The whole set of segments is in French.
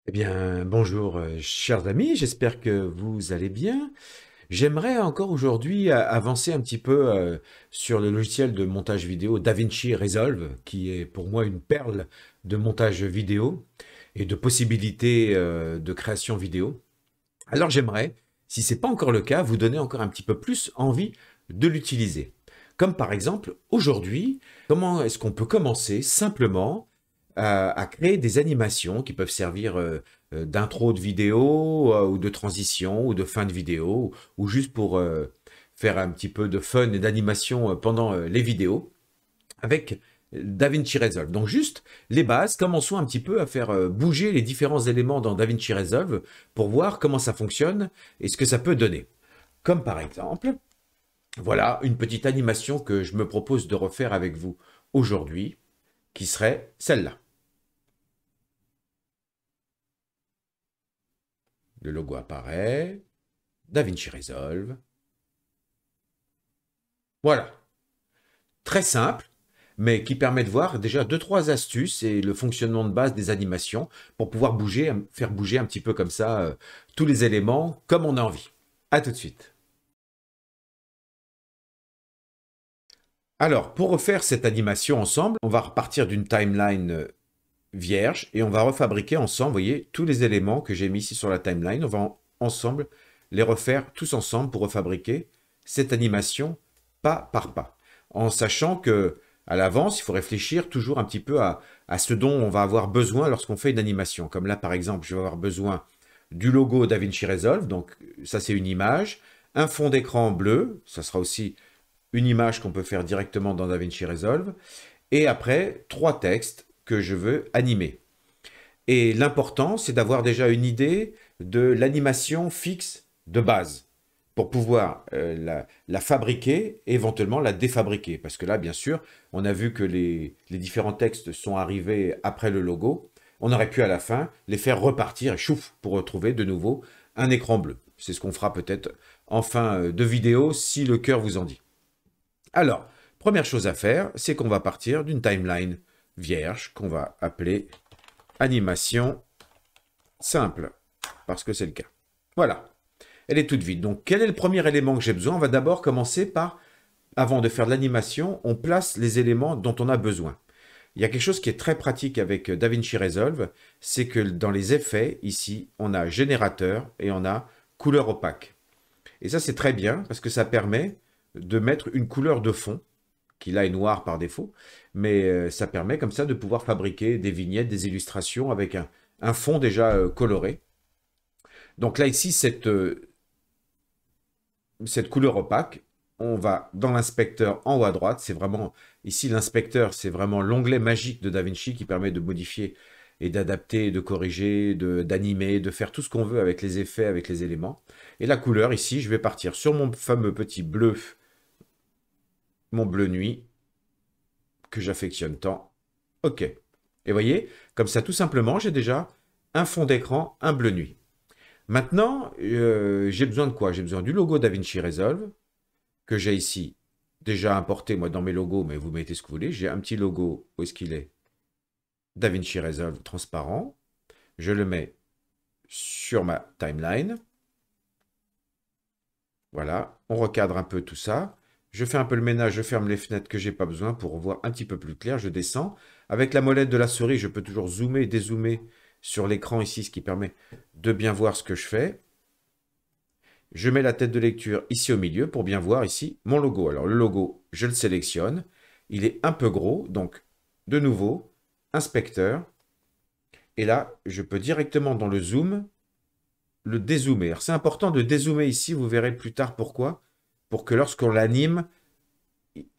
Eh bien, bonjour, chers amis, j'espère que vous allez bien. J'aimerais encore aujourd'hui avancer un petit peu sur le logiciel de montage vidéo DaVinci Resolve, qui est pour moi une perle de montage vidéo et de possibilités de création vidéo. Alors j'aimerais, si ce n'est pas encore le cas, vous donner encore un petit peu plus envie de l'utiliser. Comme par exemple, aujourd'hui, comment est-ce qu'on peut commencer simplement à créer des animations qui peuvent servir d'intro de vidéo ou de transition ou de fin de vidéo ou juste pour faire un petit peu de fun et d'animation pendant les vidéos avec DaVinci Resolve. Donc juste les bases, commençons un petit peu à faire bouger les différents éléments dans DaVinci Resolve pour voir comment ça fonctionne et ce que ça peut donner. Comme par exemple, voilà une petite animation que je me propose de refaire avec vous aujourd'hui, qui serait celle-là. Le logo apparaît, DaVinci Resolve. Voilà, très simple, mais qui permet de voir déjà deux, trois astuces et le fonctionnement de base des animations pour pouvoir bouger, faire bouger un petit peu comme ça tous les éléments comme on a envie. À tout de suite. Alors, pour refaire cette animation ensemble, on va repartir d'une timeline vierge et on va refabriquer ensemble, vous voyez, tous les éléments que j'ai mis ici sur la timeline. On va ensemble les refaire tous ensemble pour refabriquer cette animation pas par pas. En sachant que à l'avance, il faut réfléchir toujours un petit peu à ce dont on va avoir besoin lorsqu'on fait une animation. Comme là, par exemple, je vais avoir besoin du logo DaVinci Resolve, donc ça c'est une image, un fond d'écran bleu, ça sera aussi une image qu'on peut faire directement dans DaVinci Resolve, et après, trois textes que je veux animer. Et l'important, c'est d'avoir déjà une idée de l'animation fixe de base pour pouvoir la fabriquer et éventuellement la défabriquer. Parce que là, bien sûr, on a vu que les différents textes sont arrivés après le logo. On aurait pu à la fin les faire repartir et chouf pour retrouver de nouveau un écran bleu. C'est ce qu'on fera peut-être en fin de vidéo si le cœur vous en dit. Alors, première chose à faire, c'est qu'on va partir d'une timeline vierge qu'on va appeler animation simple, parce que c'est le cas. Voilà, elle est toute vide. Donc, quel est le premier élément que j'ai besoin? On va d'abord commencer par, avant de faire de l'animation, on place les éléments dont on a besoin. Il y a quelque chose qui est très pratique avec DaVinci Resolve, c'est que dans les effets, ici, on a générateur et on a couleur opaque. Et ça, c'est très bien, parce que ça permet de mettre une couleur de fond, qui là est noire par défaut, mais ça permet comme ça de pouvoir fabriquer des vignettes, des illustrations avec un fond déjà coloré. Donc là, ici, cette couleur opaque, on va dans l'inspecteur en haut à droite, c'est vraiment, ici l'inspecteur, c'est vraiment l'onglet magique de DaVinci qui permet de modifier et d'adapter, de corriger, d'animer, de faire tout ce qu'on veut avec les effets, avec les éléments. Et la couleur, ici, je vais partir sur mon fameux petit bleu, mon bleu nuit, que j'affectionne tant. OK. Et voyez, comme ça, tout simplement, j'ai déjà un fond d'écran, un bleu nuit. Maintenant, j'ai besoin de quoi? J'ai besoin du logo DaVinci Resolve, que j'ai ici déjà importé, moi, dans mes logos, mais vous mettez ce que vous voulez. J'ai un petit logo, où est-ce qu'il est? DaVinci Resolve transparent. Je le mets sur ma timeline. Voilà, on recadre un peu tout ça. Je fais un peu le ménage, je ferme les fenêtres que j'ai pas besoin pour voir un petit peu plus clair. Je descends. Avec la molette de la souris, je peux toujours zoomer et dézoomer sur l'écran ici, ce qui permet de bien voir ce que je fais. Je mets la tête de lecture ici au milieu pour bien voir ici mon logo. Alors le logo, je le sélectionne. Il est un peu gros, donc de nouveau, inspecteur. Et là, je peux directement dans le zoom le dézoomer. C'est important de dézoomer ici, vous verrez plus tard pourquoi. Pour que lorsqu'on l'anime,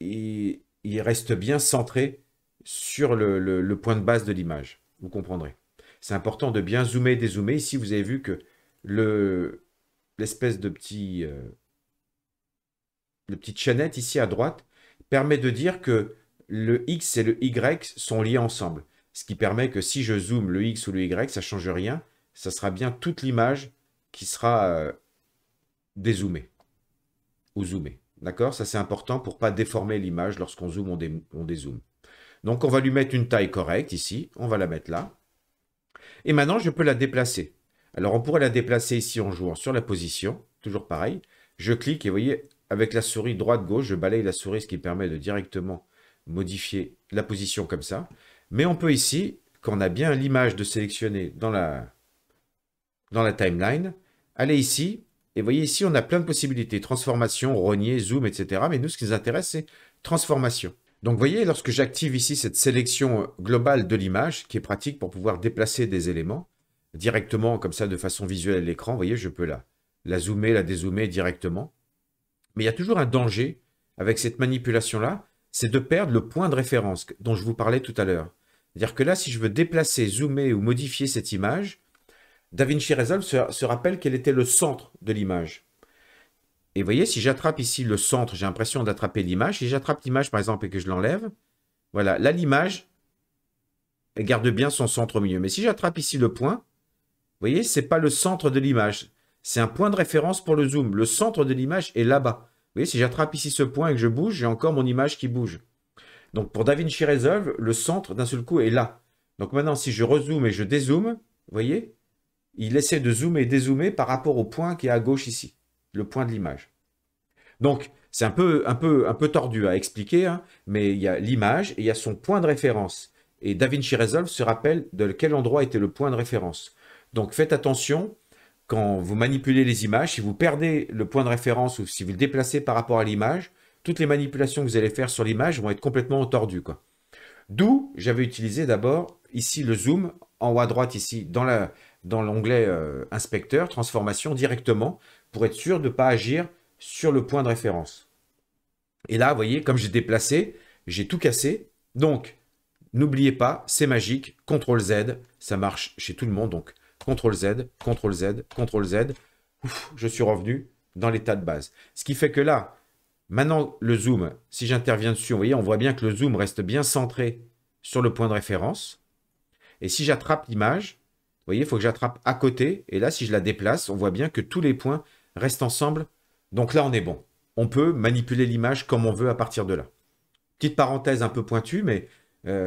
il reste bien centré sur le point de base de l'image. Vous comprendrez. C'est important de bien zoomer et dézoomer. Ici, vous avez vu que l'espèce de petite chaînette ici à droite permet de dire que le X et le Y sont liés ensemble. Ce qui permet que si je zoome le X ou le Y, ça ne change rien. Ça sera bien toute l'image qui sera dézoomée ou zoomée. D'accord? Ça, c'est important pour ne pas déformer l'image lorsqu'on zoome, on dézoome. Donc, on va lui mettre une taille correcte ici. On va la mettre là. Et maintenant, je peux la déplacer. Alors, on pourrait la déplacer ici en jouant sur la position, toujours pareil. Je clique et vous voyez, avec la souris droite-gauche, je balaye la souris, ce qui permet de directement modifier la position comme ça. Mais on peut ici, quand on a bien l'image de sélectionner dans la timeline, aller ici, et vous voyez ici, on a plein de possibilités. Transformation, rogner, zoom, etc. Mais nous, ce qui nous intéresse, c'est transformation. Donc, vous voyez, lorsque j'active ici cette sélection globale de l'image, qui est pratique pour pouvoir déplacer des éléments directement, comme ça, de façon visuelle à l'écran, vous voyez, je peux la zoomer, la dézoomer directement. Mais il y a toujours un danger avec cette manipulation-là, c'est de perdre le point de référence dont je vous parlais tout à l'heure. C'est-à-dire que là, si je veux déplacer, zoomer ou modifier cette image, DaVinci Resolve se rappelle quel était le centre de l'image. Et vous voyez, si j'attrape ici le centre, j'ai l'impression d'attraper l'image. Si j'attrape l'image, par exemple, et que je l'enlève, voilà, là, l'image, elle garde bien son centre au milieu. Mais si j'attrape ici le point, vous voyez, ce n'est pas le centre de l'image. C'est un point de référence pour le zoom. Le centre de l'image est là-bas. Vous voyez, si j'attrape ici ce point et que je bouge, j'ai encore mon image qui bouge. Donc, pour DaVinci Resolve, le centre, d'un seul coup, est là. Donc, maintenant, si je rezoome et je dézoome, vous voyez, il essaie de zoomer et dézoomer par rapport au point qui est à gauche ici, le point de l'image. Donc, c'est un peu tordu à expliquer, hein, mais il y a l'image et il y a son point de référence. Et DaVinci Resolve se rappelle de quel endroit était le point de référence. Donc, faites attention quand vous manipulez les images, si vous perdez le point de référence ou si vous le déplacez par rapport à l'image, toutes les manipulations que vous allez faire sur l'image vont être complètement tordues, quoi. D'où j'avais utilisé d'abord ici le zoom, en haut à droite ici, dans l'onglet inspecteur, transformation, directement, pour être sûr de ne pas agir sur le point de référence. Et là, vous voyez, comme j'ai déplacé, j'ai tout cassé. Donc, n'oubliez pas, c'est magique, CTRL-Z, ça marche chez tout le monde. Donc, CTRL-Z, CTRL-Z, CTRL-Z. Ouf, je suis revenu dans l'état de base. Ce qui fait que là, maintenant, le zoom, si j'interviens dessus, vous voyez, on voit bien que le zoom reste bien centré sur le point de référence. Et si j'attrape l'image, vous voyez, il faut que j'attrape à côté. Et là, si je la déplace, on voit bien que tous les points restent ensemble. Donc là, on est bon. On peut manipuler l'image comme on veut à partir de là. Petite parenthèse un peu pointue, mais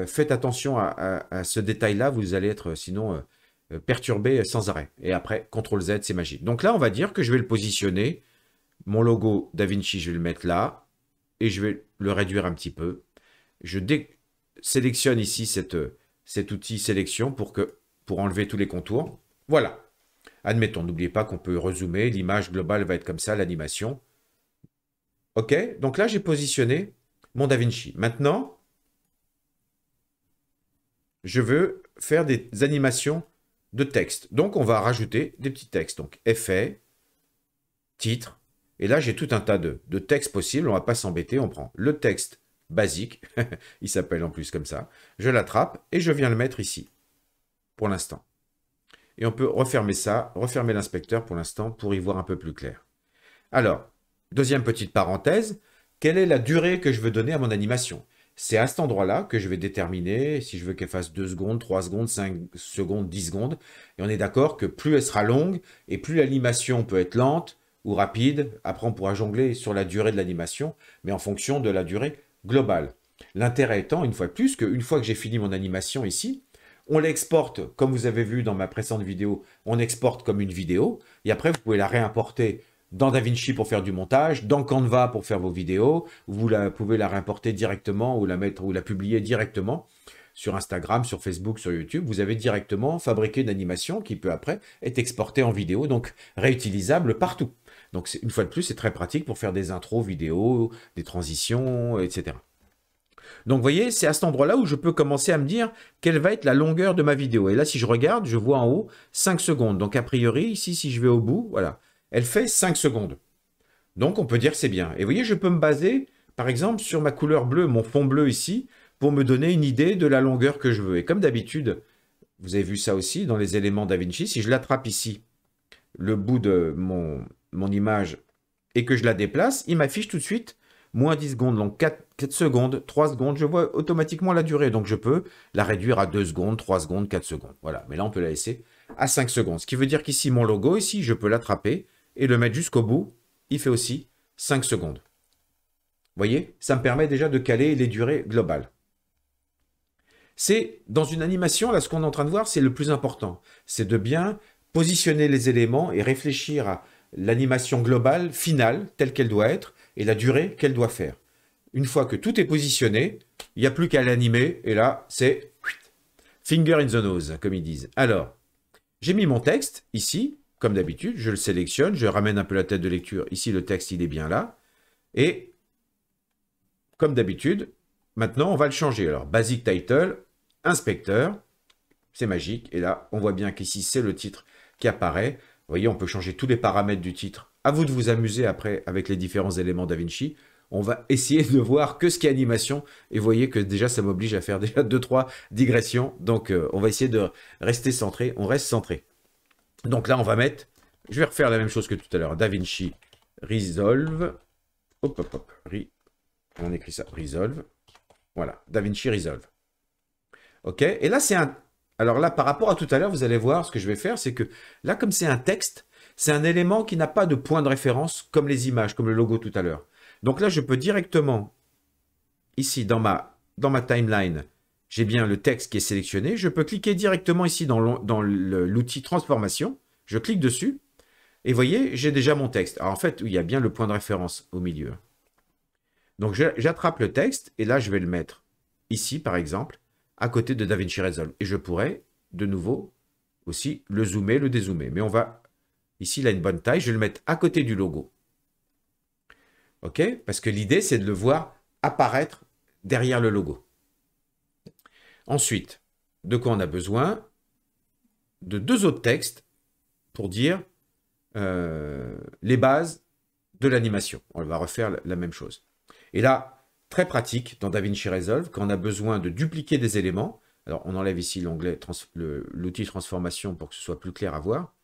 faites attention à ce détail-là. Vous allez être sinon perturbé sans arrêt. Et après, CTRL-Z, c'est magique. Donc là, on va dire que je vais le positionner. Mon logo DaVinci, je vais le mettre là. Et je vais le réduire un petit peu. Je sélectionne ici cet outil sélection pour enlever tous les contours. Voilà. Admettons, n'oubliez pas qu'on peut rezoomer. L'image globale va être comme ça, l'animation. OK, donc là, j'ai positionné mon DaVinci. Maintenant, je veux faire des animations de texte. Donc, on va rajouter des petits textes. Donc, effet, titre. Et là, j'ai tout un tas de textes possibles. On ne va pas s'embêter. On prend le texte basique. Il s'appelle en plus comme ça. Je l'attrape et je viens le mettre ici, pour l'instant. Et on peut refermer ça, refermer l'inspecteur pour l'instant pour y voir un peu plus clair. Alors, deuxième petite parenthèse, quelle est la durée que je veux donner à mon animation? C'est à cet endroit-là que je vais déterminer si je veux qu'elle fasse 2 secondes, 3 secondes, 5 secondes, 10 secondes. Et on est d'accord que plus elle sera longue et plus l'animation peut être lente ou rapide. Après, on pourra jongler sur la durée de l'animation, mais en fonction de la durée globale. L'intérêt étant, une fois de plus, qu'une fois que j'ai fini mon animation ici, on l'exporte, comme vous avez vu dans ma précédente vidéo, on exporte comme une vidéo. Et après, vous pouvez la réimporter dans DaVinci pour faire du montage, dans Canva pour faire vos vidéos. Vous pouvez la réimporter directement ou la publier directement sur Instagram, sur Facebook, sur YouTube. Vous avez directement fabriqué une animation qui peut après être exportée en vidéo, donc réutilisable partout. Donc une fois de plus, c'est très pratique pour faire des intros vidéo, des transitions, etc. Donc, vous voyez, c'est à cet endroit-là où je peux commencer à me dire quelle va être la longueur de ma vidéo. Et là, si je regarde, je vois en haut 5 secondes. Donc, a priori, ici, si je vais au bout, voilà, elle fait 5 secondes. Donc, on peut dire que c'est bien. Et vous voyez, je peux me baser, par exemple, sur ma couleur bleue, mon fond bleu ici, pour me donner une idée de la longueur que je veux. Et comme d'habitude, vous avez vu ça aussi dans les éléments DaVinci, si je l'attrape ici, le bout de mon image, et que je la déplace, il m'affiche tout de suite moins 10 secondes, donc 4 secondes, 3 secondes, je vois automatiquement la durée. Donc je peux la réduire à 2 secondes, 3 secondes, 4 secondes. Voilà, mais là on peut la laisser à 5 secondes. Ce qui veut dire qu'ici, mon logo, ici, je peux l'attraper et le mettre jusqu'au bout. Il fait aussi 5 secondes. Vous voyez, ça me permet déjà de caler les durées globales. C'est dans une animation, là, ce qu'on est en train de voir, c'est le plus important. C'est de bien positionner les éléments et réfléchir à l'animation globale, finale, telle qu'elle doit être, et la durée qu'elle doit faire. Une fois que tout est positionné, il n'y a plus qu'à l'animer, et là, c'est finger in the nose, comme ils disent. Alors, j'ai mis mon texte, ici, comme d'habitude, je le sélectionne, je ramène un peu la tête de lecture, ici le texte, il est bien là, et, comme d'habitude, maintenant, on va le changer. Alors, Basic Title, Inspecteur, c'est magique, et là, on voit bien qu'ici, c'est le titre qui apparaît. Vous voyez, on peut changer tous les paramètres du titre. À vous de vous amuser après avec les différents éléments DaVinci. On va essayer de voir que ce qui est animation. Et vous voyez que déjà, ça m'oblige à faire déjà 2-3 digressions. Donc, on va essayer de rester centré. On reste centré. Donc là, on va mettre... Je vais refaire la même chose que tout à l'heure. DaVinci Resolve. Hop, hop, hop. On écrit ça. Resolve. Voilà. DaVinci Resolve. OK. Et là, c'est un... Alors là, par rapport à tout à l'heure, vous allez voir, ce que je vais faire, c'est que là, comme c'est un texte, c'est un élément qui n'a pas de point de référence, comme les images, comme le logo tout à l'heure. Donc là, je peux directement, ici, dans ma timeline, j'ai bien le texte qui est sélectionné. Je peux cliquer directement ici dans l'outil transformation. Je clique dessus. Et vous voyez, j'ai déjà mon texte. Alors en fait, il y a bien le point de référence au milieu. Donc j'attrape le texte, et là, je vais le mettre ici, par exemple, à côté de DaVinci Resolve. Et je pourrais, de nouveau, aussi le zoomer, le dézoomer. Mais on va, ici, il a une bonne taille, je vais le mettre à côté du logo. OK? Parce que l'idée, c'est de le voir apparaître derrière le logo. Ensuite, de quoi on a besoin? De 2 autres textes pour dire les bases de l'animation. On va refaire la même chose. Et là, très pratique dans DaVinci Resolve, quand on a besoin de dupliquer des éléments. Alors, on enlève ici l'onglet, l'outil transformation pour que ce soit plus clair à voir.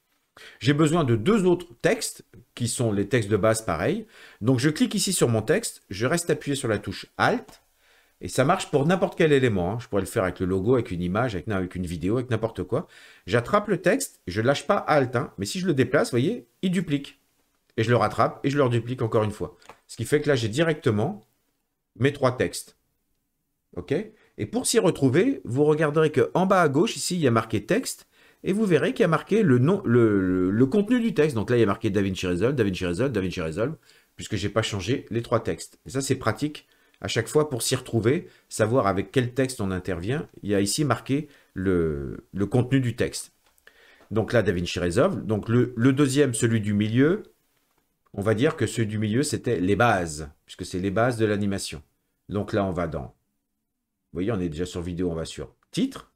J'ai besoin de 2 autres textes, qui sont les textes de base pareils. Donc, je clique ici sur mon texte, je reste appuyé sur la touche Alt, et ça marche pour n'importe quel élément. Je pourrais le faire avec le logo, avec une image, avec une vidéo, avec n'importe quoi. J'attrape le texte, je ne lâche pas Alt, mais si je le déplace, vous voyez, il duplique. Et je le rattrape, et je le reduplique encore une fois. Ce qui fait que là, j'ai directement mes 3 textes. OK? Et pour s'y retrouver, vous regarderez qu'en bas à gauche, ici, il y a marqué texte, et vous verrez qu'il y a marqué le nom, le contenu du texte. Donc là, il y a marqué DaVinci Resolve, DaVinci Resolve, DaVinci Resolve, puisque je n'ai pas changé les 3 textes. Et ça, c'est pratique à chaque fois pour s'y retrouver, savoir avec quel texte on intervient. Il y a ici marqué le contenu du texte. Donc là, DaVinci Resolve. Donc le deuxième, celui du milieu, on va dire que celui du milieu, c'était les bases, puisque c'est les bases de l'animation. Donc là, on va dans... Vous voyez, on est déjà sur vidéo, on va sur titre.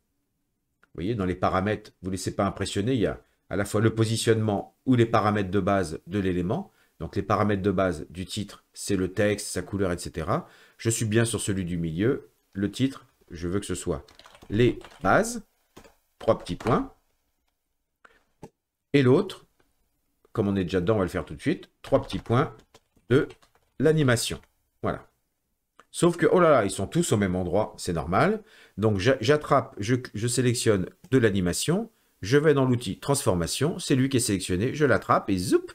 Vous voyez, dans les paramètres, vous ne laissez pas impressionner, il y a à la fois le positionnement ou les paramètres de base de l'élément. Donc les paramètres de base du titre, c'est le texte, sa couleur, etc. Je suis bien sur celui du milieu. Le titre, je veux que ce soit les bases, 3 petits points. Et l'autre, comme on est déjà dedans, on va le faire tout de suite, 3 petits points de l'animation. Voilà. Sauf que, oh là là, ils sont tous au même endroit, c'est normal. Donc j'attrape, je sélectionne de l'animation, je vais dans l'outil transformation, c'est lui qui est sélectionné, je l'attrape et zoup,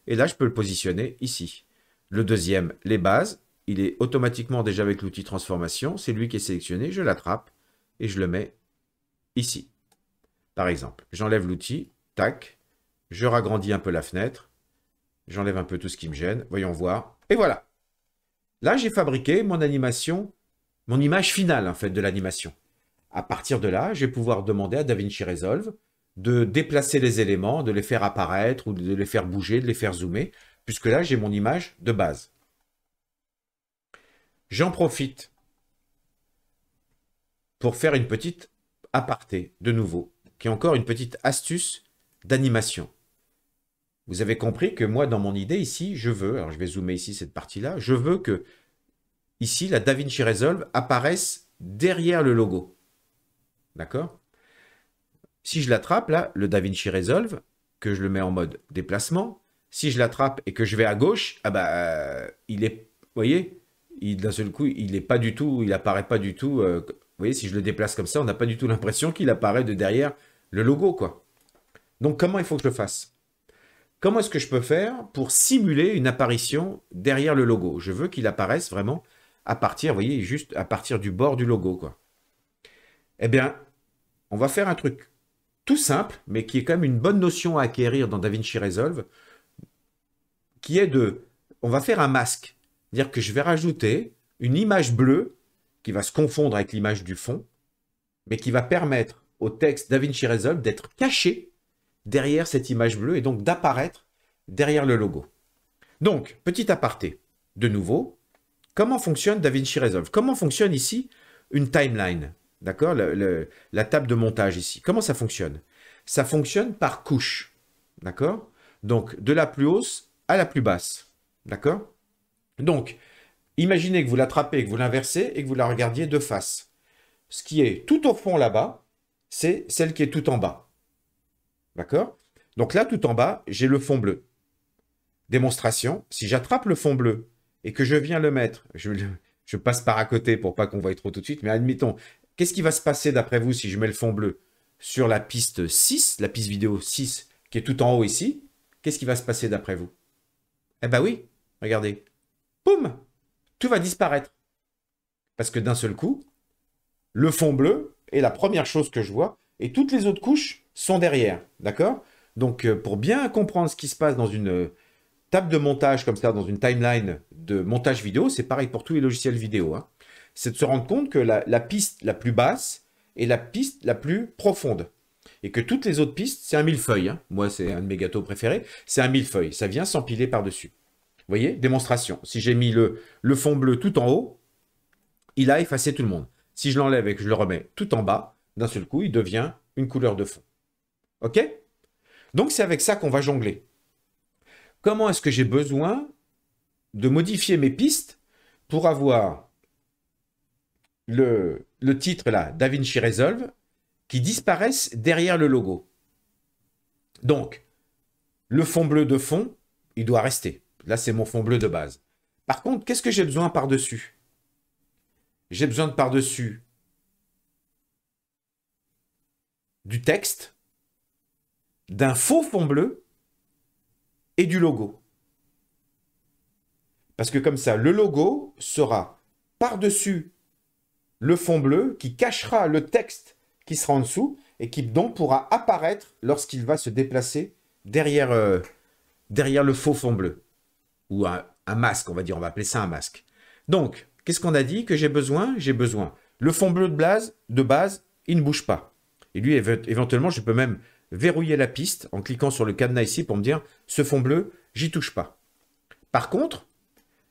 et là je peux le positionner ici. Le deuxième, les bases, il est automatiquement déjà avec l'outil transformation, c'est lui qui est sélectionné, je l'attrape et je le mets ici. Par exemple, j'enlève l'outil, tac, je ragrandis un peu la fenêtre, j'enlève un peu tout ce qui me gêne, voyons voir, et voilà. Là, j'ai fabriqué mon animation, mon image finale en fait de l'animation. À partir de là, je vais pouvoir demander à DaVinci Resolve de déplacer les éléments, de les faire apparaître ou de les faire bouger, de les faire zoomer, puisque là, j'ai mon image de base. J'en profite pour faire une petite aparté, de nouveau, qui est encore une petite astuce d'animation. Vous avez compris que moi, dans mon idée ici, je veux, alors je vais zoomer ici cette partie-là, je veux que ici, la DaVinci Resolve apparaisse derrière le logo. D'accord? Si je l'attrape, là, le DaVinci Resolve, que je le mets en mode déplacement, si je l'attrape et que je vais à gauche, ah bah, il est, vous voyez, d'un seul coup, il n'est pas du tout, il apparaît pas du tout. Vous voyez, si je le déplace comme ça, on n'a pas du tout l'impression qu'il apparaît de derrière le logo, quoi. Donc, comment il faut que je le fasse? Comment est-ce que je peux faire pour simuler une apparition derrière le logo? Je veux qu'il apparaisse vraiment à partir, vous voyez, juste à partir du bord du logo, quoi. Eh bien, on va faire un truc tout simple, mais qui est quand même une bonne notion à acquérir dans DaVinci Resolve, qui est on va faire un masque. C'est-à-dire que je vais rajouter une image bleue qui va se confondre avec l'image du fond, mais qui va permettre au texte DaVinci Resolve d'être caché derrière cette image bleue et donc d'apparaître derrière le logo. Donc, petit aparté, de nouveau, comment fonctionne DaVinci Resolve? Comment fonctionne ici une timeline? D'accord, la table de montage ici. Comment ça fonctionne? Ça fonctionne par couche. D'accord? Donc, de la plus hausse à la plus basse. D'accord? Donc, imaginez que vous l'attrapez, que vous l'inversez et que vous la regardiez de face. Ce qui est tout au fond là-bas, c'est celle qui est tout en bas. D'accord? Donc là, tout en bas, j'ai le fond bleu. Démonstration, si j'attrape le fond bleu et que je viens le mettre, je passe par à côté pour pas qu'on voie trop tout de suite, mais admettons, qu'est-ce qui va se passer d'après vous si je mets le fond bleu sur la piste 6, la piste vidéo 6, qui est tout en haut ici? Qu'est-ce qui va se passer d'après vous? Eh ben oui, regardez. Boum! Tout va disparaître. Parce que d'un seul coup, le fond bleu est la première chose que je vois et toutes les autres couches sont derrière. D'accord? Donc, pour bien comprendre ce qui se passe dans une table de montage comme ça, dans une timeline de montage vidéo, c'est pareil pour tous les logiciels vidéo, hein, c'est de se rendre compte que la piste la plus basse est la piste la plus profonde. Et que toutes les autres pistes, c'est un millefeuille. Hein. Moi, c'est un de mes gâteaux préférés. C'est un millefeuille. Ça vient s'empiler par-dessus. Vous voyez? Démonstration. Si j'ai mis le fond bleu tout en haut, il a effacé tout le monde. Si je l'enlève et que je le remets tout en bas, d'un seul coup, il devient une couleur de fond. OK? Donc, c'est avec ça qu'on va jongler. Comment est-ce que j'ai besoin de modifier mes pistes pour avoir le titre là, DaVinci Resolve, qui disparaissent derrière le logo? Donc, le fond bleu de fond, il doit rester. Là, c'est mon fond bleu de base. Par contre, qu'est-ce que j'ai besoin par-dessus? J'ai besoin de par-dessus du texte, d'un faux fond bleu et du logo. Parce que comme ça, le logo sera par-dessus le fond bleu qui cachera le texte qui sera en dessous et qui donc pourra apparaître lorsqu'il va se déplacer derrière, derrière le faux fond bleu. Ou un masque, on va dire, on va appeler ça un masque. Donc, qu'est-ce qu'on a dit que j'ai besoin? J'ai besoin. Le fond bleu de base, il ne bouge pas. Et lui, éventuellement, je peux même verrouiller la piste en cliquant sur le cadenas ici pour me dire, ce fond bleu, j'y touche pas. Par contre,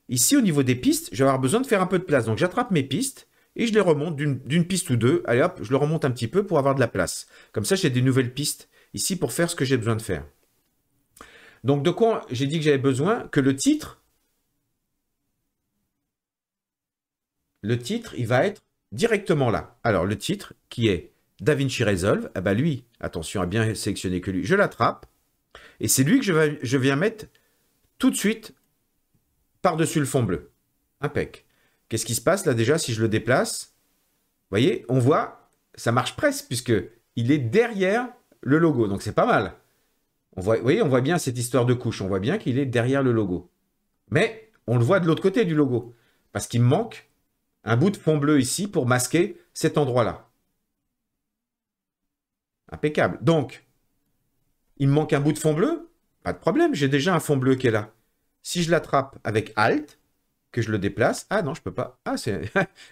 ici, au niveau des pistes, je vais avoir besoin de faire un peu de place. Donc, j'attrape mes pistes et je les remonte d'une piste ou deux. Allez hop, je le remonte un petit peu pour avoir de la place. Comme ça, j'ai des nouvelles pistes ici pour faire ce que j'ai besoin de faire. Donc, de quoi j'ai dit que j'avais besoin? Que le titre, il va être directement là. Alors, le titre, qui est DaVinci Resolve, eh ben lui, attention à bien sélectionner que lui, je l'attrape. Et c'est lui que je viens mettre tout de suite par-dessus le fond bleu. Impec. Qu'est-ce qui se passe là déjà si je le déplace? Vous voyez, on voit, ça marche presque puisque il est derrière le logo. Donc c'est pas mal. Vous voyez, on voit bien cette histoire de couche. On voit bien qu'il est derrière le logo. Mais on le voit de l'autre côté du logo. Parce qu'il me manque un bout de fond bleu ici pour masquer cet endroit-là. Impeccable. Donc, il me manque un bout de fond bleu. Pas de problème, j'ai déjà un fond bleu qui est là. Si je l'attrape avec Alt, que je le déplace... Ah non, je peux pas. Ah,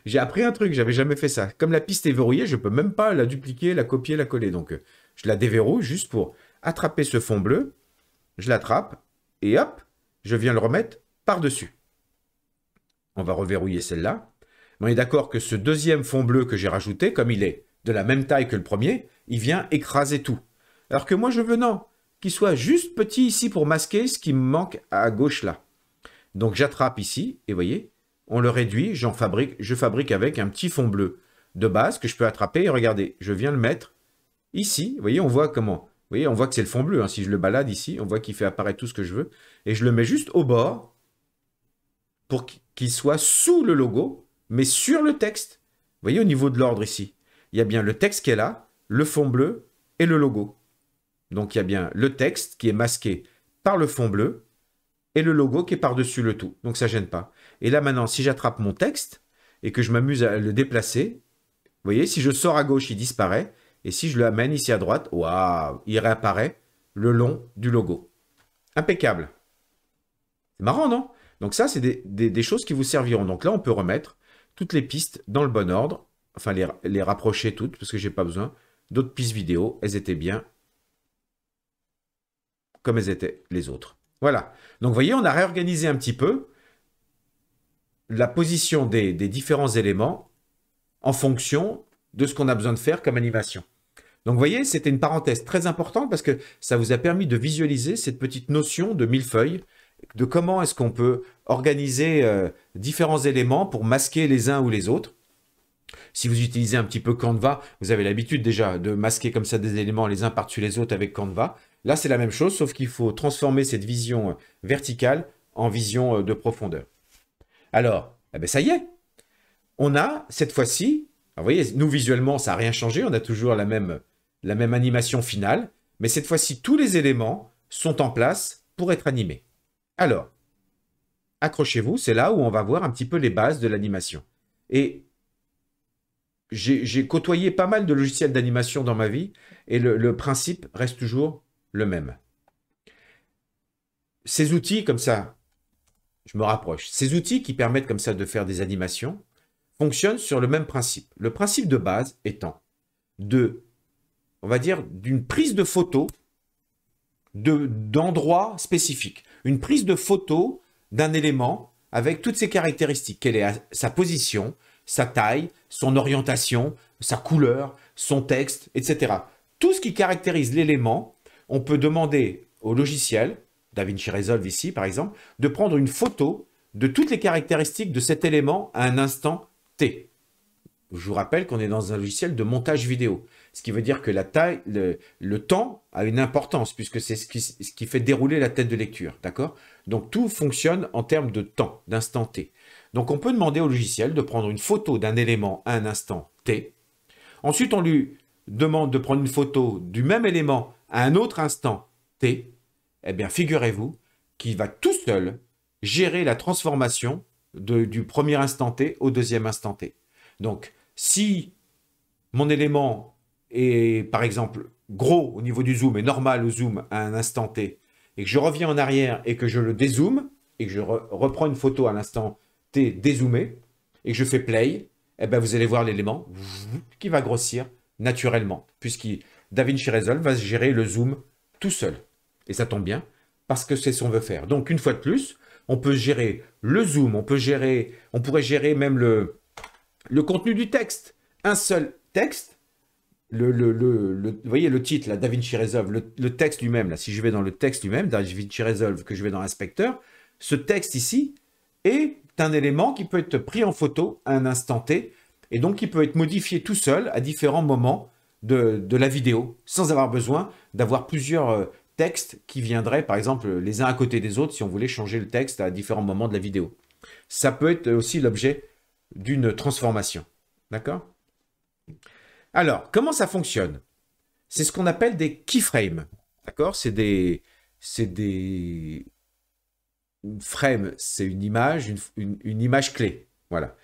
j'ai appris un truc, j'avais jamais fait ça. Comme la piste est verrouillée, je peux même pas la dupliquer, la copier, la coller. Donc, je la déverrouille juste pour attraper ce fond bleu. Je l'attrape et hop, je viens le remettre par-dessus. On va reverrouiller celle-là. On est d'accord que ce deuxième fond bleu que j'ai rajouté, comme il est de la même taille que le premier, il vient écraser tout. Alors que moi, je veux non, qu'il soit juste petit ici pour masquer ce qui me manque à gauche là. Donc j'attrape ici, et vous voyez, on le réduit, je fabrique avec un petit fond bleu de base que je peux attraper, et regardez, je viens le mettre ici, vous voyez, on voit comment, vous voyez, on voit que c'est le fond bleu, hein. Si je le balade ici, on voit qu'il fait apparaître tout ce que je veux, et je le mets juste au bord, pour qu'il soit sous le logo, mais sur le texte. Vous voyez, au niveau de l'ordre ici, il y a bien le texte qui est là, le fond bleu et le logo. Donc il y a bien le texte qui est masqué par le fond bleu, et le logo qui est par-dessus le tout. Donc ça ne gêne pas. Et là maintenant, si j'attrape mon texte et que je m'amuse à le déplacer, voyez, si je sors à gauche, il disparaît. Et si je le amène ici à droite, waouh, il réapparaît le long du logo. Impeccable. C'est marrant, non? Donc ça, c'est des choses qui vous serviront. Donc là, on peut remettre toutes les pistes dans le bon ordre. Enfin, les rapprocher toutes, parce que j'ai pas besoin. D'autres pistes vidéo, elles étaient bien comme elles étaient les autres. Voilà. Donc, vous voyez, on a réorganisé un petit peu la position des différents éléments en fonction de ce qu'on a besoin de faire comme animation. Donc, vous voyez, c'était une parenthèse très importante parce que ça vous a permis de visualiser cette petite notion de millefeuille, de comment est-ce qu'on peut organiser différents éléments pour masquer les uns ou les autres. Si vous utilisez un petit peu Canva, vous avez l'habitude déjà de masquer comme ça des éléments les uns par-dessus les autres avec Canva. Là, c'est la même chose, sauf qu'il faut transformer cette vision verticale en vision de profondeur. Alors, eh bien, ça y est, on a cette fois-ci, vous voyez, nous visuellement, ça n'a rien changé, on a toujours la même animation finale, mais cette fois-ci, tous les éléments sont en place pour être animés. Alors, accrochez-vous, c'est là où on va voir un petit peu les bases de l'animation. Et j'ai côtoyé pas mal de logiciels d'animation dans ma vie, et le principe reste toujours le même. Ces outils comme ça, je me rapproche, ces outils qui permettent comme ça de faire des animations fonctionnent sur le même principe. Le principe de base étant on va dire, d'une prise de photo d'endroits spécifiques. Une prise de photo d'un élément avec toutes ses caractéristiques. Quelle est sa position, sa taille, son orientation, sa couleur, son texte, etc. Tout ce qui caractérise l'élément, on peut demander au logiciel, DaVinci Resolve ici par exemple, de prendre une photo de toutes les caractéristiques de cet élément à un instant T. Je vous rappelle qu'on est dans un logiciel de montage vidéo, ce qui veut dire que la taille, le temps a une importance, puisque c'est ce qui fait dérouler la tête de lecture, d'accord? Donc tout fonctionne en termes de temps, d'instant T. Donc on peut demander au logiciel de prendre une photo d'un élément à un instant T. Ensuite, on lui demande de prendre une photo du même élément à un autre instant T. Eh bien, figurez-vous qu'il va tout seul gérer la transformation du premier instant T au deuxième instant T. Donc, si mon élément est, par exemple, gros au niveau du zoom et normal au zoom à un instant T, et que je reviens en arrière et que je le dézoome, et que je reprends une photo à l'instant T dézoomé, et que je fais play, eh ben vous allez voir l'élément qui va grossir naturellement, puisque DaVinci Resolve va gérer le zoom tout seul. Et ça tombe bien, parce que c'est ce qu'on veut faire. Donc, une fois de plus, on peut gérer le zoom, on pourrait gérer même le contenu du texte. Un seul texte, vous voyez le titre, là, DaVinci Resolve, le texte lui-même, là, si je vais dans le texte lui-même, DaVinci Resolve, que je vais dans Inspecteur, ce texte ici est un élément qui peut être pris en photo à un instant T, et donc qui peut être modifié tout seul à différents moments de la vidéo, sans avoir besoin d'avoir plusieurs textes qui viendraient, par exemple, les uns à côté des autres, si on voulait changer le texte à différents moments de la vidéo. Ça peut être aussi l'objet d'une transformation. D'accord? Alors, comment ça fonctionne? C'est ce qu'on appelle des keyframes. D'accord? C'est des frame, c'est une image, une image clé. Voilà.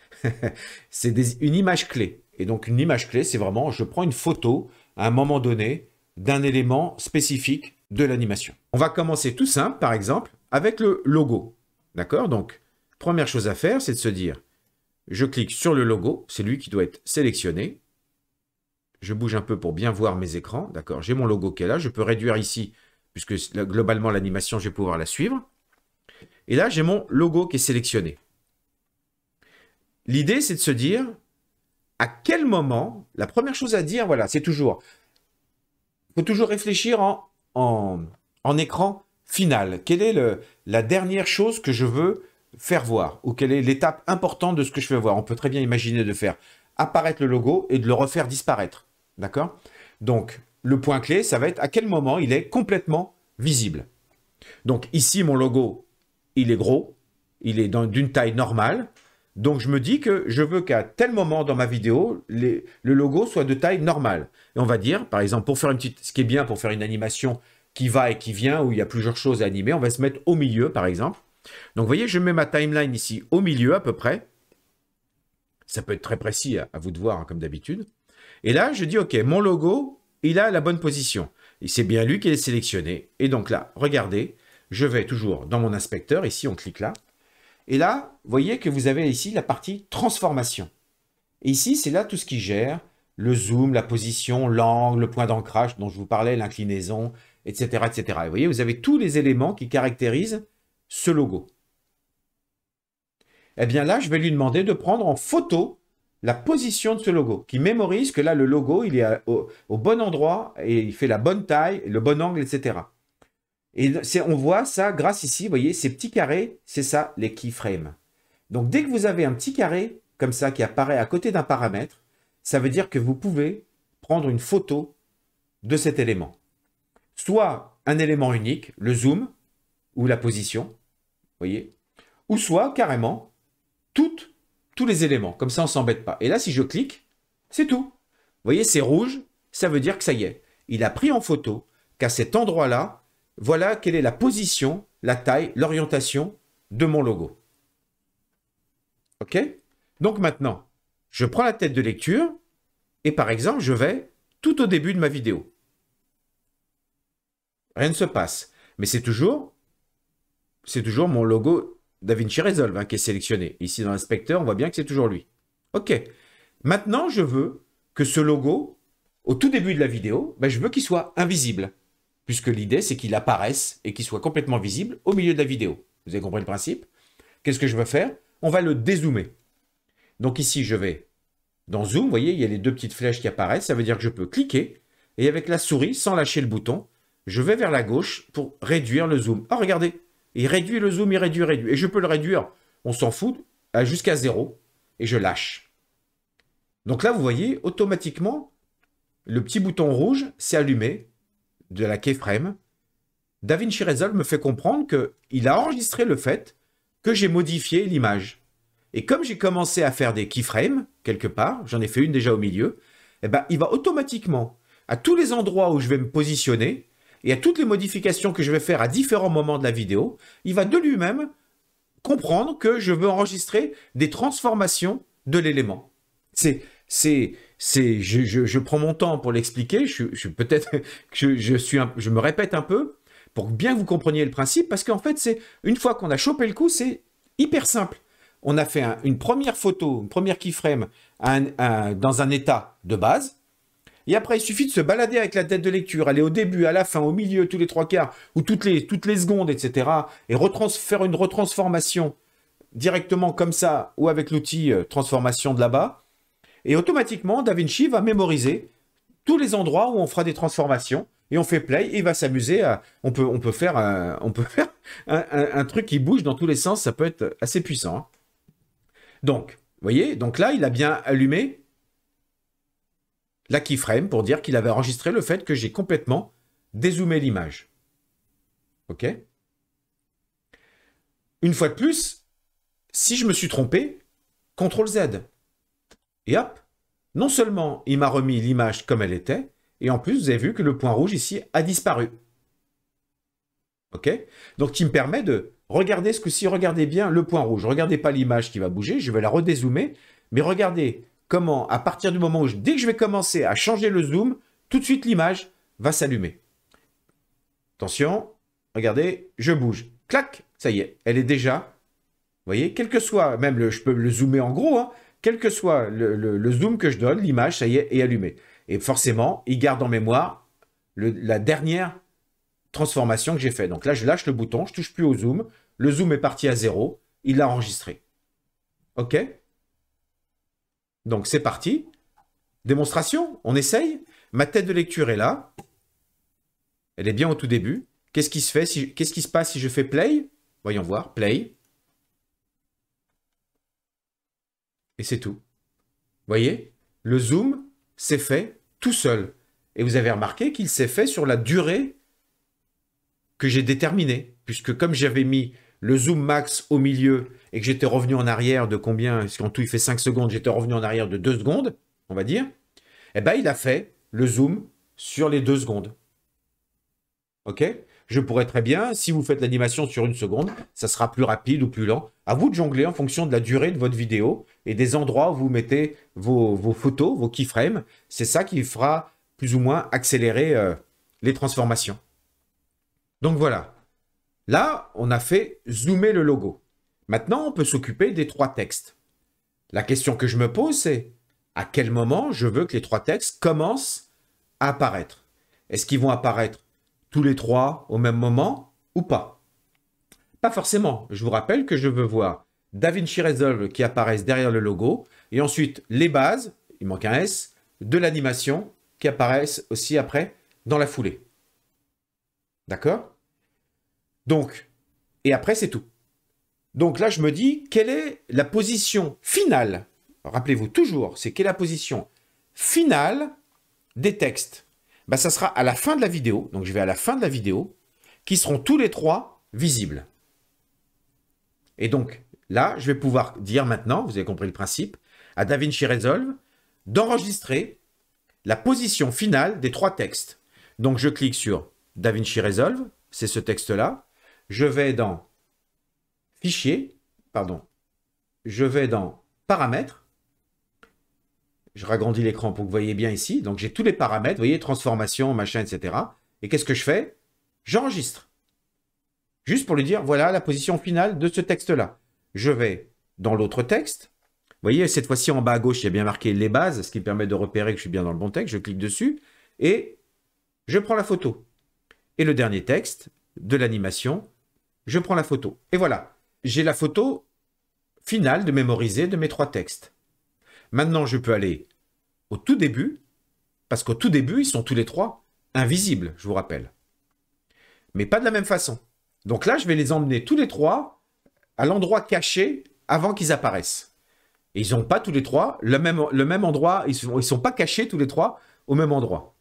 C'est une image clé. Et donc, une image clé, c'est vraiment, je prends une photo à un moment donné d'un élément spécifique de l'animation. On va commencer tout simple, par exemple, avec le logo. D'accord? Donc, première chose à faire, c'est de se dire, je clique sur le logo, c'est lui qui doit être sélectionné. Je bouge un peu pour bien voir mes écrans. D'accord? J'ai mon logo qui est là. Je peux réduire ici, puisque globalement, l'animation, je vais pouvoir la suivre. Et là, j'ai mon logo qui est sélectionné. L'idée, c'est de se dire, à quel moment, la première chose à dire, voilà, c'est toujours, il faut toujours réfléchir en écran final. Quelle est la dernière chose que je veux faire voir, ou quelle est l'étape importante de ce que je veux voir? On peut très bien imaginer de faire apparaître le logo et de le refaire disparaître. D'accord? Donc, le point clé, ça va être à quel moment il est complètement visible. Donc, ici, mon logo, il est gros, il est d'une taille normale. Donc, je me dis que je veux qu'à tel moment dans ma vidéo, le logo soit de taille normale. Et on va dire, par exemple, pour faire ce qui est bien pour faire une animation qui va et qui vient, où il y a plusieurs choses à animer, on va se mettre au milieu, par exemple. Donc, vous voyez, je mets ma timeline ici au milieu à peu près. Ça peut être très précis, à vous de voir, hein, comme d'habitude. Et là, je dis, OK, mon logo, il a la bonne position. Et c'est bien lui qui est sélectionné. Et donc là, regardez, je vais toujours dans mon inspecteur. Ici, on clique là. Et là, vous voyez que vous avez ici la partie transformation. Et ici, c'est là tout ce qui gère le zoom, la position, l'angle, le point d'ancrage dont je vous parlais, l'inclinaison, etc., etc. Et vous voyez, vous avez tous les éléments qui caractérisent ce logo. Eh bien là, je vais lui demander de prendre en photo la position de ce logo, qui mémorise que là, le logo, il est au bon endroit et il fait la bonne taille, le bon angle, etc. Et on voit ça grâce ici, vous voyez, ces petits carrés, c'est ça, les keyframes. Donc, dès que vous avez un petit carré comme ça qui apparaît à côté d'un paramètre, ça veut dire que vous pouvez prendre une photo de cet élément. Soit un élément unique, le zoom ou la position, vous voyez, ou soit carrément tous les éléments. Comme ça, on ne s'embête pas. Et là, si je clique, c'est tout. Vous voyez, c'est rouge, ça veut dire que ça y est. Il a pris en photo qu'à cet endroit-là, voilà quelle est la position, la taille, l'orientation de mon logo. OK? Donc maintenant, je prends la tête de lecture et par exemple, je vais tout au début de ma vidéo. Rien ne se passe. Mais c'est toujours mon logo DaVinci Resolve hein, qui est sélectionné. Ici dans l'inspecteur, on voit bien que c'est toujours lui. OK. Maintenant, je veux que ce logo, au tout début de la vidéo, je veux qu'il soit invisible. Puisque l'idée, c'est qu'il apparaisse et qu'il soit complètement visible au milieu de la vidéo. Vous avez compris le principe? Qu'est-ce que je veux faire? On va le dézoomer. Donc ici, je vais dans Zoom. Vous voyez, il y a les deux petites flèches qui apparaissent. Ça veut dire que je peux cliquer. Et avec la souris, sans lâcher le bouton, je vais vers la gauche pour réduire le zoom. Ah, regardez! Il réduit le zoom, il réduit. Et je peux le réduire, on s'en fout, jusqu'à 0. Et je lâche. Donc là, vous voyez, automatiquement, le petit bouton rouge s'est allumé de la keyframe. DaVinci Resolve me fait comprendre qu'il a enregistré le fait que j'ai modifié l'image. Et comme j'ai commencé à faire des keyframes, quelque part, j'en ai fait une déjà au milieu, eh ben, il va automatiquement, à tous les endroits où je vais me positionner, et à toutes les modifications que je vais faire à différents moments de la vidéo, il va de lui-même comprendre que je veux enregistrer des transformations de l'élément. Je prends mon temps pour l'expliquer, peut-être que je me répète un peu, pour bien que vous compreniez le principe, parce qu'en fait, une fois qu'on a chopé le coup, c'est hyper simple. On a fait une première photo, une première keyframe dans un état de base, et après, il suffit de se balader avec la tête de lecture, aller au début, à la fin, au milieu, tous les 3/4, ou toutes les secondes, etc. Et faire une retransformation directement comme ça, ou avec l'outil transformation de là-bas. Et automatiquement, DaVinci va mémoriser tous les endroits où on fera des transformations. Et on fait play, et il va s'amuser à... On peut faire un truc qui bouge dans tous les sens, ça peut être assez puissant. Hein. Donc, vous voyez, donc là, il a bien allumé la keyframe pour dire qu'il avait enregistré le fait que j'ai complètement dézoomé l'image. OK? Une fois de plus, si je me suis trompé, CTRL Z. Et hop, non seulement il m'a remis l'image comme elle était, et en plus, vous avez vu que le point rouge ici a disparu. OK? Donc, qui me permet de regarder ce coup-ci, regardez bien le point rouge. Regardez pas l'image qui va bouger, je vais la redézoomer, mais regardez comment, à partir du moment où, dès que je vais commencer à changer le zoom, tout de suite l'image va s'allumer. Attention, regardez, je bouge. Clac, ça y est, elle est déjà, vous voyez, quel que soit, même je peux le zoomer en gros, hein, quel que soit le zoom que je donne, l'image, ça y est allumée. Et forcément, il garde en mémoire la dernière transformation que j'ai faite. Donc là, je lâche le bouton, je ne touche plus au zoom, le zoom est parti à 0, il l'a enregistré. OK? Donc c'est parti. Démonstration, on essaye. Ma tête de lecture est là. Elle est bien au tout début. Qu'est-ce qui se fait qu'est-ce qui se passe si je fais play? Voyons voir, play. Et c'est tout. Vous voyez? Le zoom s'est fait tout seul. Et vous avez remarqué qu'il s'est fait sur la durée que j'ai déterminée. Puisque comme j'avais mis le zoom max au milieu et que j'étais revenu en arrière de combien? Parce qu'en tout, il fait 5 secondes. J'étais revenu en arrière de 2 secondes, on va dire. Eh bien, il a fait le zoom sur les 2 secondes. OK? Je pourrais très bien, si vous faites l'animation sur 1 seconde, ça sera plus rapide ou plus lent. À vous de jongler en fonction de la durée de votre vidéo et des endroits où vous mettez vos photos, vos keyframes. C'est ça qui fera plus ou moins accélérer les transformations. Donc voilà. Là, on a fait zoomer le logo. Maintenant, on peut s'occuper des 3 textes. La question que je me pose, c'est à quel moment je veux que les 3 textes commencent à apparaître? Est-ce qu'ils vont apparaître tous les 3 au même moment ou pas? Pas forcément. Je vous rappelle que je veux voir DaVinci Resolve qui apparaissent derrière le logo et ensuite les bases, il manque un S, de l'animation qui apparaissent aussi après dans la foulée. D'accord? Donc, et après c'est tout. Donc là, je me dis, quelle est la position finale? Rappelez-vous toujours, c'est quelle est la position finale des textes? Ben, ça sera à la fin de la vidéo, donc je vais à la fin de la vidéo, qui seront tous les 3 visibles. Et donc là, je vais pouvoir dire maintenant, vous avez compris le principe, à DaVinci Resolve, d'enregistrer la position finale des 3 textes. Donc je clique sur DaVinci Resolve, c'est ce texte-là. Je vais dans Fichier, pardon, je vais dans Paramètres. Je ragrandis l'écran pour que vous voyez bien ici. Donc j'ai tous les paramètres, vous voyez, transformation, machin, etc. Et qu'est-ce que je fais? J'enregistre. Juste pour lui dire, voilà la position finale de ce texte-là. Je vais dans l'autre texte. Vous voyez, cette fois-ci en bas à gauche, il y a bien marqué les bases, ce qui permet de repérer que je suis bien dans le bon texte. Je clique dessus et je prends la photo. Et le dernier texte de l'animation, je prends la photo. Et voilà, j'ai la photo finale de mémoriser de mes 3 textes. Maintenant, je peux aller au tout début, parce qu'au tout début, ils sont tous les 3 invisibles, je vous rappelle. Mais pas de la même façon. Donc là, je vais les emmener tous les 3 à l'endroit caché avant qu'ils apparaissent. Et ils n'ont pas tous les 3 le même endroit, ils ne sont pas cachés tous les 3 au même endroit.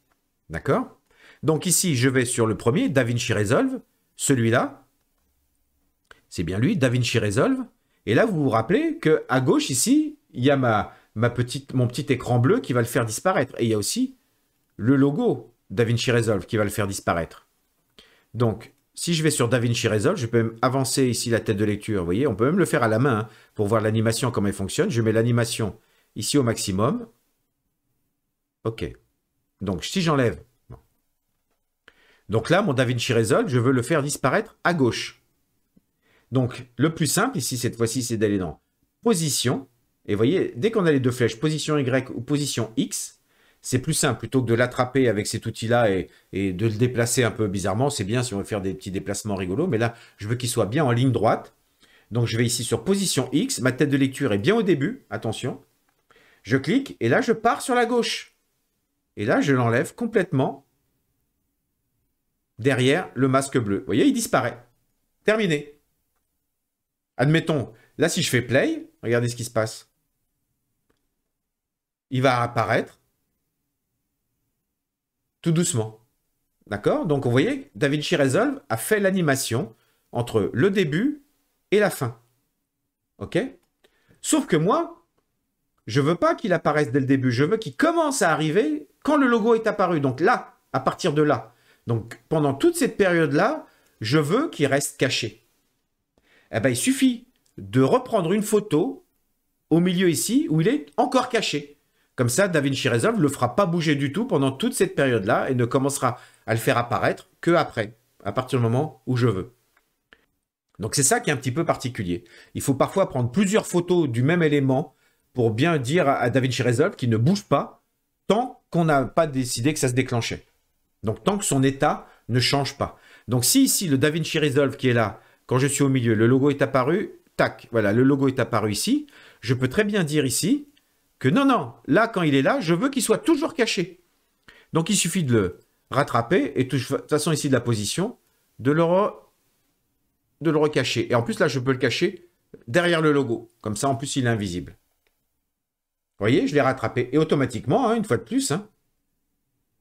D'accord? Donc ici, je vais sur le premier, DaVinci Resolve, celui-là. C'est bien lui, DaVinci Resolve. Et là, vous vous rappelez qu'à gauche, ici, il y a mon petit écran bleu qui va le faire disparaître. Et il y a aussi le logo DaVinci Resolve qui va le faire disparaître. Donc, si je vais sur DaVinci Resolve, je peux même avancer ici la tête de lecture. Vous voyez, on peut même le faire à la main pour voir l'animation, comment elle fonctionne. Je mets l'animation ici au maximum. OK. Donc, si j'enlève... Donc là, mon DaVinci Resolve, je veux le faire disparaître à gauche. Donc, le plus simple ici, cette fois-ci, c'est d'aller dans Position. Et vous voyez, dès qu'on a les 2 flèches, Position Y ou Position X, c'est plus simple. Plutôt que de l'attraper avec cet outil-là et de le déplacer un peu bizarrement, c'est bien si on veut faire des petits déplacements rigolos. Mais là, je veux qu'il soit bien en ligne droite. Donc, je vais ici sur Position X. Ma tête de lecture est bien au début. Attention. Je clique et là, je pars sur la gauche. Et là, je l'enlève complètement derrière le masque bleu. Vous voyez, il disparaît. Terminé. Admettons, là, si je fais play, regardez ce qui se passe. Il va apparaître tout doucement. D'accord? Donc, vous voyez, DaVinci Resolve a fait l'animation entre le début et la fin. OK? Sauf que moi, je ne veux pas qu'il apparaisse dès le début. Je veux qu'il commence à arriver quand le logo est apparu. Donc là, à partir de là. Donc, pendant toute cette période-là, je veux qu'il reste caché. Eh bien, il suffit de reprendre une photo au milieu ici où il est encore caché. Comme ça, DaVinci Resolve ne le fera pas bouger du tout pendant toute cette période-là et ne commencera à le faire apparaître que après, à partir du moment où je veux. Donc, c'est ça qui est un petit peu particulier. Il faut parfois prendre plusieurs photos du même élément pour bien dire à DaVinci Resolve qu'il ne bouge pas tant qu'on n'a pas décidé que ça se déclenchait. Donc, tant que son état ne change pas. Donc, si ici, le DaVinci Resolve qui est là, quand je suis au milieu, le logo est apparu, tac, voilà, le logo est apparu ici, je peux très bien dire ici que non, là, quand il est là, je veux qu'il soit toujours caché. Donc, il suffit de le rattraper et de toute façon, ici, de la position, de le recacher. Et en plus, là, je peux le cacher derrière le logo. Comme ça, en plus, il est invisible. Vous voyez, je l'ai rattrapé. Et automatiquement, hein, une fois de plus, hein,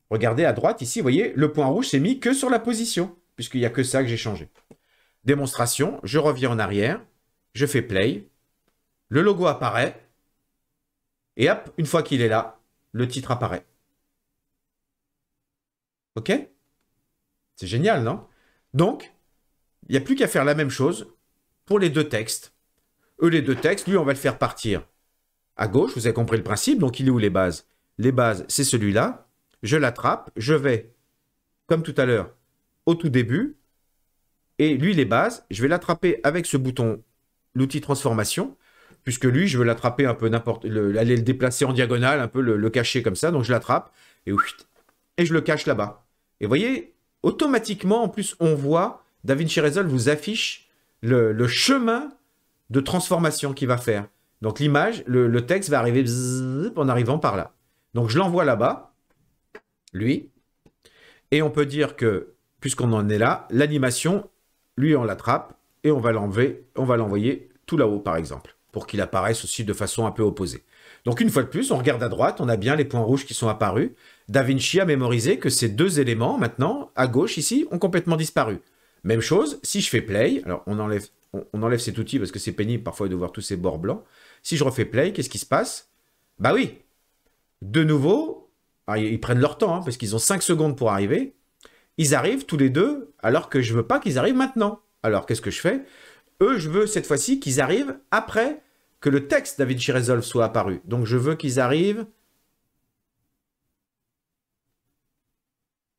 regardez à droite, ici, vous voyez, le point rouge s'est mis que sur la position, puisqu'il n'y a que ça que j'ai changé. Démonstration, je reviens en arrière, je fais play, le logo apparaît, et hop, une fois qu'il est là, le titre apparaît. OK? C'est génial, non? Donc, il n'y a plus qu'à faire la même chose pour les deux textes. Les deux textes, lui, on va le faire partir à gauche. Vous avez compris le principe. Donc, il est où les bases? Les bases, c'est celui-là. Je l'attrape. Je vais, comme tout à l'heure, au tout début. Et lui, les bases, je vais l'attraper avec ce bouton, l'outil transformation, puisque lui, je veux l'attraper un peu n'importe... aller le déplacer en diagonale, un peu le cacher comme ça. Donc, je l'attrape et je le cache là-bas. Et vous voyez, automatiquement, en plus, on voit, DaVinci Resolve vous affiche le chemin de transformation qu'il va faire. Donc, l'image, le texte va arriver en arrivant par là. Donc, je l'envoie là-bas, lui. Et on peut dire que, puisqu'on en est là, l'animation, lui, on l'attrape et on va l'envoyer tout là-haut, par exemple, pour qu'il apparaisse aussi de façon un peu opposée. Donc, une fois de plus, on regarde à droite, on a bien les points rouges qui sont apparus. DaVinci a mémorisé que ces deux éléments, maintenant, à gauche, ici, ont complètement disparu. Même chose, si je fais play, alors on enlève cet outil parce que c'est pénible parfois de voir tous ces bords blancs. Si je refais play, qu'est-ce qui se passe? Bah oui, de nouveau, ils prennent leur temps, hein, parce qu'ils ont 5 secondes pour arriver. Ils arrivent tous les deux, alors que je ne veux pas qu'ils arrivent maintenant. Alors, qu'est-ce que je fais? Eux, je veux cette fois-ci qu'ils arrivent après que le texte DaVinci Resolve soit apparu. Donc, je veux qu'ils arrivent...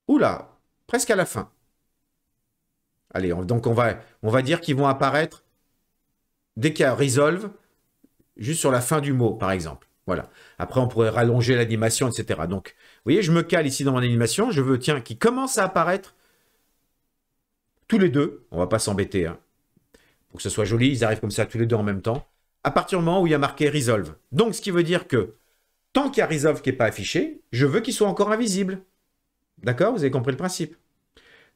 Oula, presque à la fin. Allez, donc on va dire qu'ils vont apparaître dès qu'il y a Resolve, juste sur la fin du mot, par exemple. Voilà. Après, on pourrait rallonger l'animation, etc. Donc, vous voyez, je me cale ici dans mon animation. Je veux, tiens, qu'ils commencent à apparaître tous les deux. On ne va pas s'embêter, hein. Pour que ce soit joli, ils arrivent comme ça tous les deux en même temps. À partir du moment où il y a marqué Resolve. Donc, ce qui veut dire que tant qu'il y a Resolve qui n'est pas affiché, je veux qu'il soit encore invisible. D'accord? Vous avez compris le principe.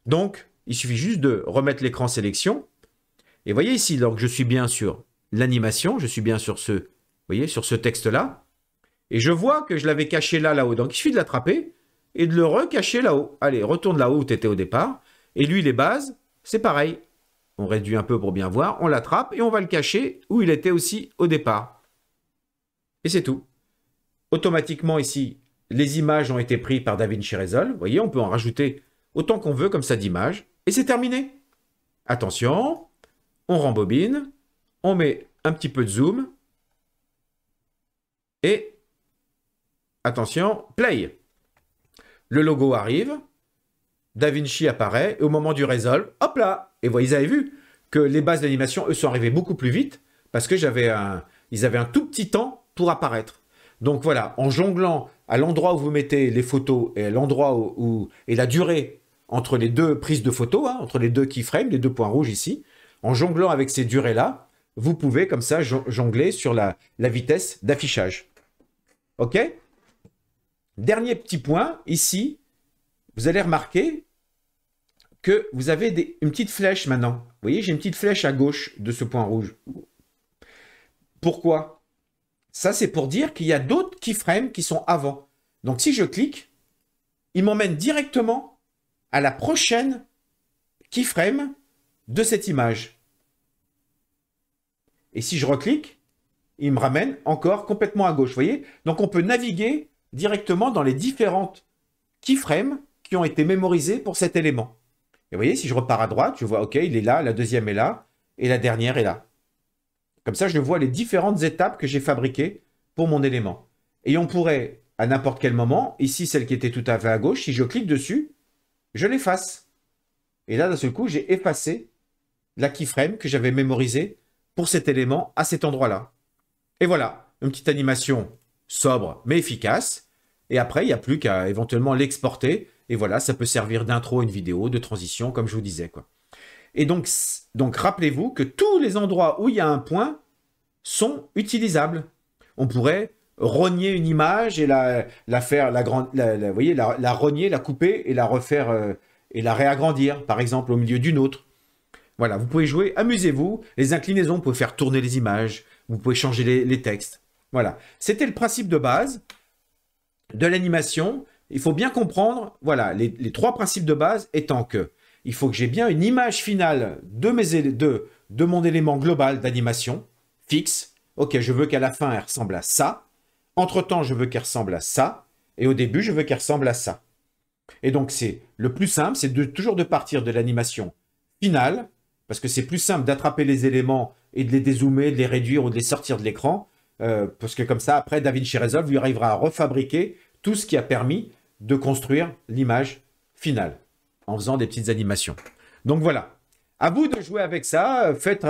Donc, il suffit juste de remettre l'écran sélection. Et voyez ici, donc je suis bien sur l'animation, je suis bien sur ce, voyez, sur ce texte-là. Et je vois que je l'avais caché là-haut. Donc, il suffit de l'attraper et de le recacher là-haut. Allez, retourne là-haut où tu étais au départ. Et lui, les bases, c'est pareil. On réduit un peu pour bien voir. On l'attrape et on va le cacher où il était aussi au départ. Et c'est tout. Automatiquement, ici, les images ont été prises par DaVinci Resolve. Vous voyez, on peut en rajouter autant qu'on veut comme ça d'images. Et c'est terminé. Attention, on rembobine. On met un petit peu de zoom. Et attention, play. Le logo arrive. DaVinci apparaît. Et au moment du Resolve, hop là. Et vous avez vu que les bases d'animation, eux, sont arrivées beaucoup plus vite parce que ils avaient un tout petit temps pour apparaître. Donc voilà, en jonglant à l'endroit où vous mettez les photos et à l'endroit et la durée entre les deux prises de photos, hein, entre les deux keyframes, les deux points rouges ici, en jonglant avec ces durées-là, vous pouvez comme ça jongler sur la vitesse d'affichage. OK? Dernier petit point, ici, vous allez remarquer que vous avez une petite flèche maintenant. Vous voyez, j'ai une petite flèche à gauche de ce point rouge. Pourquoi? Ça, c'est pour dire qu'il y a d'autres keyframes qui sont avant. Donc, si je clique, il m'emmène directement à la prochaine keyframe de cette image. Et si je reclique, il me ramène encore complètement à gauche. Vous voyez? Donc, on peut naviguer directement dans les différentes keyframes qui ont été mémorisés pour cet élément. Et vous voyez, si je repars à droite, je vois, OK, il est là, la deuxième est là, et la dernière est là. Comme ça, je vois les différentes étapes que j'ai fabriquées pour mon élément. Et on pourrait, à n'importe quel moment, ici, celle qui était tout à fait à gauche, si je clique dessus, je l'efface. Et là, d'un seul coup, j'ai effacé la keyframe que j'avais mémorisée pour cet élément à cet endroit-là. Et voilà, une petite animation sobre mais efficace. Et après, il n'y a plus qu'à éventuellement l'exporter. Et voilà, ça peut servir d'intro à une vidéo, de transition, comme je vous disais, quoi. Et donc rappelez-vous que tous les endroits où il y a un point sont utilisables. On pourrait rogner une image et la rogner, la couper et la refaire et la réagrandir, par exemple, au milieu d'une autre. Voilà, vous pouvez jouer, amusez-vous. Les inclinaisons, vous pouvez faire tourner les images, vous pouvez changer les textes. Voilà, c'était le principe de base de l'animation. Il faut bien comprendre, voilà, les trois principes de base étant que il faut que j'ai bien une image finale de mon élément global d'animation, fixe. Ok, je veux qu'à la fin, elle ressemble à ça. Entre-temps, je veux qu'elle ressemble à ça. Et au début, je veux qu'elle ressemble à ça. Et donc, c'est le plus simple, c'est toujours de partir de l'animation finale, parce que c'est plus simple d'attraper les éléments et de les dézoomer, de les réduire ou de les sortir de l'écran, parce que comme ça, après, DaVinci Resolve lui arrivera à refabriquer tout ce qui a permis de construire l'image finale, en faisant des petites animations. Donc voilà, à vous de jouer avec ça, faites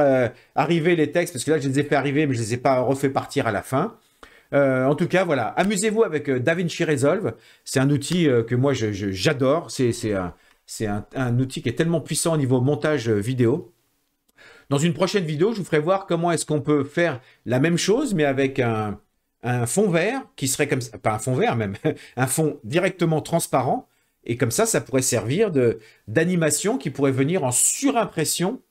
arriver les textes, parce que là, je les ai fait arriver, mais je ne les ai pas refait partir à la fin. En tout cas, voilà, amusez-vous avec DaVinci Resolve. C'est un outil que moi, j'adore. C'est un outil qui est tellement puissant au niveau montage vidéo. Dans une prochaine vidéo, je vous ferai voir comment est-ce qu'on peut faire la même chose, mais avec un fond vert qui serait comme ça, pas un fond vert même, un fond directement transparent. Et comme ça pourrait servir d'animation qui pourrait venir en surimpression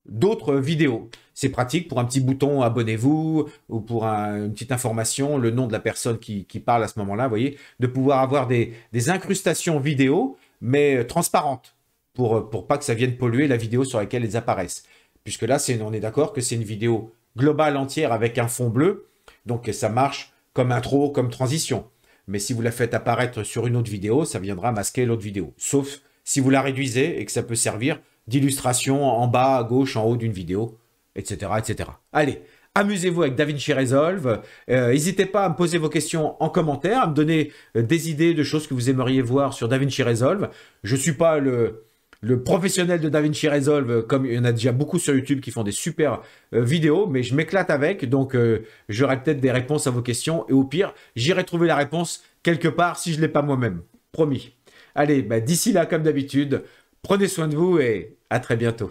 d'autres vidéos. C'est pratique pour un petit bouton abonnez-vous ou pour une petite information, le nom de la personne qui parle à ce moment-là, vous voyez, de pouvoir avoir des incrustations vidéo, mais transparentes, pour pas que ça vienne polluer la vidéo sur laquelle elles apparaissent. Puisque là, on est d'accord que c'est une vidéo globale entière avec un fond bleu, donc ça marche comme intro, comme transition. Mais si vous la faites apparaître sur une autre vidéo, ça viendra masquer l'autre vidéo. Sauf si vous la réduisez et que ça peut servir d'illustration en bas, à gauche, en haut d'une vidéo, etc., etc. Allez, amusez-vous avec DaVinci Resolve. N'hésitez pas à me poser vos questions en commentaire, à me donner des idées de choses que vous aimeriez voir sur DaVinci Resolve. Je ne suis pas le professionnel de DaVinci Resolve, comme il y en a déjà beaucoup sur YouTube qui font des super vidéos, mais je m'éclate avec, donc j'aurai peut-être des réponses à vos questions, et au pire, j'irai trouver la réponse quelque part si je ne l'ai pas moi-même. Promis. Allez, d'ici là, comme d'habitude, prenez soin de vous et à très bientôt.